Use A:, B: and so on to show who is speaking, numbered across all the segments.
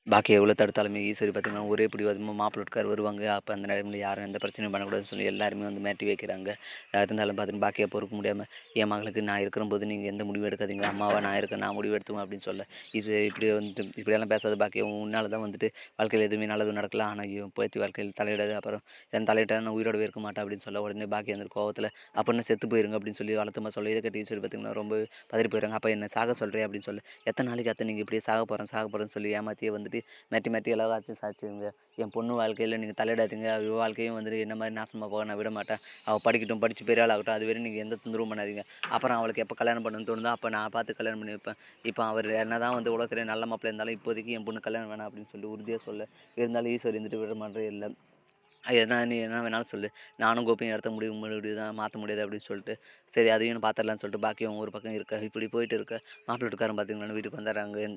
A: பாக்கி எவ்வளோ தடுத்தாலுமே ஈஸ்வரி பார்த்தீங்கன்னா, ஒரே பிடி வாதமா மாப்பிள வீட்டுக்கார் வருவாங்க. அப்ப அந்த டைம்ல யாரும் எந்த பிரச்சனையும் பண்ணக்கூடாதுன்னு சொல்லி எல்லாருமே வந்து மிரட்டி வைக்கிறாங்க. இருந்தாலும் பார்த்தீங்கன்னா, பாக்கியா பொறுக்க முடியாம, என் மகளுக்கு நான் இருக்கிறம்போது நீங்க எந்த முடிவும் எடுக்காதீங்க. அம்மாவா நான் இருக்கேன். நான் முடிவு எடுத்துக்குவேன் அப்படின்னு சொல்ல, இப்படி வந்துட்டு இப்படியெல்லாம் பேசாத பாக்கியா. உன்னால தான் வந்துட்டு வாழ்க்கையில எதுவுமே நல்லது நடக்கல. ஆனா இவன் பேத்தி வாழ்க்கையில தலையிடாத. அப்புறம் என் தலையிட்டா நான் உயிரோடவே இருக்க மாட்டேன் அப்படின்னு சொல்ல, உடனே பாக்கியா வந்து கோவத்துல, "அப்ப என்ன செத்து போயிருங்க" அப்படின்னு சொல்லி அழுத்தமா சொல்ல, இத கேட்டு ஈஸ்வரி பார்த்தீங்கன்னா, ரொம்ப பதறி போயிடுறாங்க. "அப்ப என்ன சாக சொல்றியா?" அப்படின்னு சொல்ல, "எத்தன நாளைக்கு அத்த நீங்க இப்படியே சாக போறேன், சாக போறேன்னு" சொல்லி ஏமாத்தியே வந்துட்டு மிரட்டி மிரட்டி எல்லாத்தையும் சாதிச்சுதுங்க. என் பொண்ணு வாழ்க்கையில நீங்க தலையிடாதீங்க. இவ வாழ்க்கையும் வந்துட்டு என்ன மாரி நாசமா போக நான் விட மாட்டேன். அவ படிக்கட்டும், படிச்சு பெரிய ஆள் ஆகட்டும். அதுவரையும் நீங்க எந்த தொந்தரவும் பண்ணாதீங்க. அப்புறம் அவளுக்கு எப்ப கல்யாணம் பண்ணணும்னு தோணுதோ, அப்ப நான் பார்த்து கல்யாணம் பண்ணி வைப்பேன். இப்ப அவரு என்னதான் வந்து உலகத்திலே நல்ல மாப்பிள்ளை இருந்தாலும், இப்போதைக்கு என் பொண்ணு கல்யாணம் வேணாம் அப்படின்னு சொல்லி உறுதியா சொல்ல, இருந்தாலும் ஈஸ்வரி இருந்துட்டு விட மாட்றே இல்ல. எதனா நீ என்ன வேணாலும் சொல்லு. நானும் கோபியும் எடுத்த முடிவு தான் மாத்த முடியாது அப்படின்னு சொல்லிட்டு, சரி அதையும் பார்த்துரலான்னு சொல்லிட்டு பாக்கியும் ஒரு பக்கம் இருக்க. இப்படி போயிட்டு இருக்க, மாப்பிள்ளை வீட்டுக்காரன் பார்த்தீங்கன்னா வீட்டுக்கு வந்துடுறாங்க.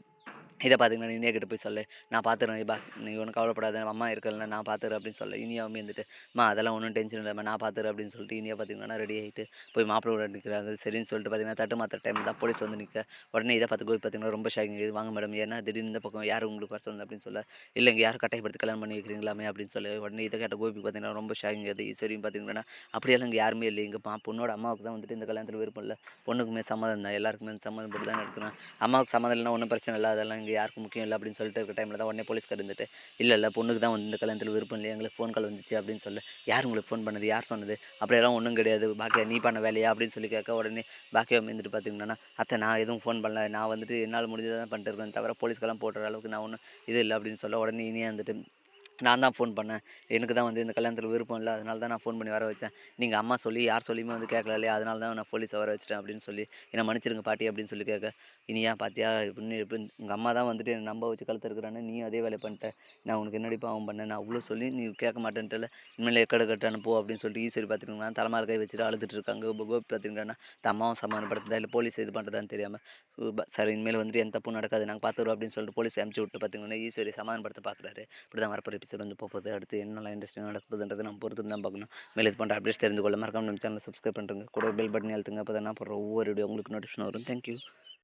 A: இத பார்த்தீங்கன்னா, இனியா கிட்ட போய் சொல்லு. நான் பார்த்துக்கிறேன் நீ ஒண்ணும் கவலைப்படாத. அம்மா இருக்கல்ல நான் பார்த்துக்கிறேன் அப்படின்னு சொல்ல, இனியாவுமே இருந்துட்டு, அம்மா அதெல்லாம் ஒண்ணும் டென்ஷன் இல்லம்மா நான் பார்த்துக்கிறேன் அப்படின்னு சொல்லிட்டு, இனியா பார்த்தீங்கன்னா ரெடி ஆயிட்டு போய் மாப்பிள வீட நிக்கிறாங்க. சரின்னு சொல்லிட்டு பார்த்தீங்கன்னா, தட்டு மாத்துற டைம்ல தான் போலீஸ் வந்து நிக்க. உடனே இத பார்த்து கோபி பார்த்தீங்கன்னா ரொம்ப ஷாக்கிங் ஆயிடுது. வாங்க மேடம் ஏன்னா திடீர்னு இந்த பக்கம் யாரு உங்களுக்கு வர சொன்னது அப்படின்னு சொல்ல, இல்ல இங்க யாரும் கட்டாயப்படுத்தி கல்யாணம் பண்ணி வைக்கிறீங்களாமே அப்படின்னு சொல்லி, உடனே இத கேட்ட கோபி பார்த்தீங்கன்னா ரொம்ப ஷாக்கிங் ஆகுது. ஈஸ்வரியும் பார்த்தீங்கன்னா, அப்படியெல்லாம் இங்க யாருமே இல்ல. எங்க பொண்ணோட அம்மாவுக்கு தான் வந்துட்டு இந்த கல்யாணத்துல விருப்பம் இல்ல. பொண்ணுக்குமே சம்மதம் தான். எல்லாருக்குமே சம்மதம் போட்டு தான் நடத்துறேன். அம்மாவுக்கு சம்மதம் இல்லன்னா ஒண்ணும் பிரச்சனை இல்ல. அதெல்லாம் இங்க யாருக்கும் முக்கியம் இல்ல அப்படின்னு சொல்லிட்டு இருக்க டைம்ல தான் உடனே போலீஸ்காரர் இருந்துட்டு, இல்ல பொண்ணுக்கு தான் வந்து இந்த கல்யாணத்துல விருப்பம் இல்லையா? எங்களுக்கு ஃபோன் கால் வந்துச்சு அப்படின்னு சொல்ல, யார் உங்களுக்கு ஃபோன் பண்ணது? யார் சொன்னது? அப்படியெல்லாம் ஒண்ணும் கிடையாது. பாக்கியா நீ பண்ண வேலையா? அப்படின்னு சொல்லி கேட்க, உடனே பாக்கியா இருந்துட்டு பார்த்தீங்கன்னா, அத்தை நான் எதுவும் ஃபோன் பண்ணல. நான் வந்துட்டு என்னால முடிஞ்சத தான் பண்ணிட்டு இருக்கேன். தவிர போலீஸ்க்கெல்லாம் போடுற அளவுக்கு நான் ஒண்ணும் இது இல்ல அப்படின்னு சொல்ல, உடனே இனியா இருந்துட்டு நான் தான் ஃபோன் பண்ணேன். எனக்கு தான் வந்து இந்த கல்யாணத்தில விருப்பம் இல்ல. அதனால தான் நான் ஃபோன் பண்ணி வர வச்சேன். நீங்க அம்மா சொல்லி யார் சொல்லியுமே வந்து கேட்கல இல்லையா? அதனால தான் நான் போலீஸ வர வச்சுட்டேன் அப்படின்னு சொல்லி, என்ன மன்னிச்சிடுங்க பாட்டி அப்படின்னு சொல்லி கேட்க, இனியா பாத்தியா இப்படின்னு உங்க அம்மா தான் வந்துட்டு என்ன நம்ப வச்சு கழுத்த அறுக்குறான்னு நீயும் அதே வேலைய பண்ணிட்ட. நான் உனக்கு என்னடி பாவம் பண்ணேன்? நான் அவ்ளோ சொல்லி நீ கேட்க மாட்டேன்ட்டல்ல. இனிமேல் எக்கட கட்டு போ அப்படின்னு சொல்லிட்டு ஈஸ்வரி பார்த்துக்கிங்கன்னா தலைமையில கை வச்சுட்டு அழுதுட்டு இருக்காங்க. கோபி பார்த்துக்கிங்கன்னா, அம்மாவும் சமாதானப்படுத்துதா இல்ல போலீஸ் இது பண்றதான்னு தெரியாம, சரி இனிமேல் வந்துட்டு எந்த தப்பும் நடக்காது. நாங்க பார்த்துக்குறோம் அப்படின்னு சொல்லிட்டு போலீஸ அனுப்பிச்சு விட்டு பார்த்தீங்கன்னா, ஈஸ்வரி சமாதானப்படுத்த பார்க்குறாரு. இப்படிதான் வரப்போற எபிசோட் வந்து போப்போது. அடுத்து என்னலாம் இன்ட்ரெஸ்டிங்கா நடக்க போகுதுன்றத நம்ம பொறுத்து தான் பார்க்கணும். மேலும் இது போன்ற அப்டேட்ஸ் தெரிந்து கொள்ள மறக்காம நம்ம சேனல சப்ஸ்கிரைப் பண்ணிருங்க. கூட பெல் பட்டனையும் அழுத்துங்க. அப்பதான் நான் போடுற ஒவ்வொரு வீடியோ உங்களுக்கு நோட்டிஃபிகேஷன் வரும். Thank you.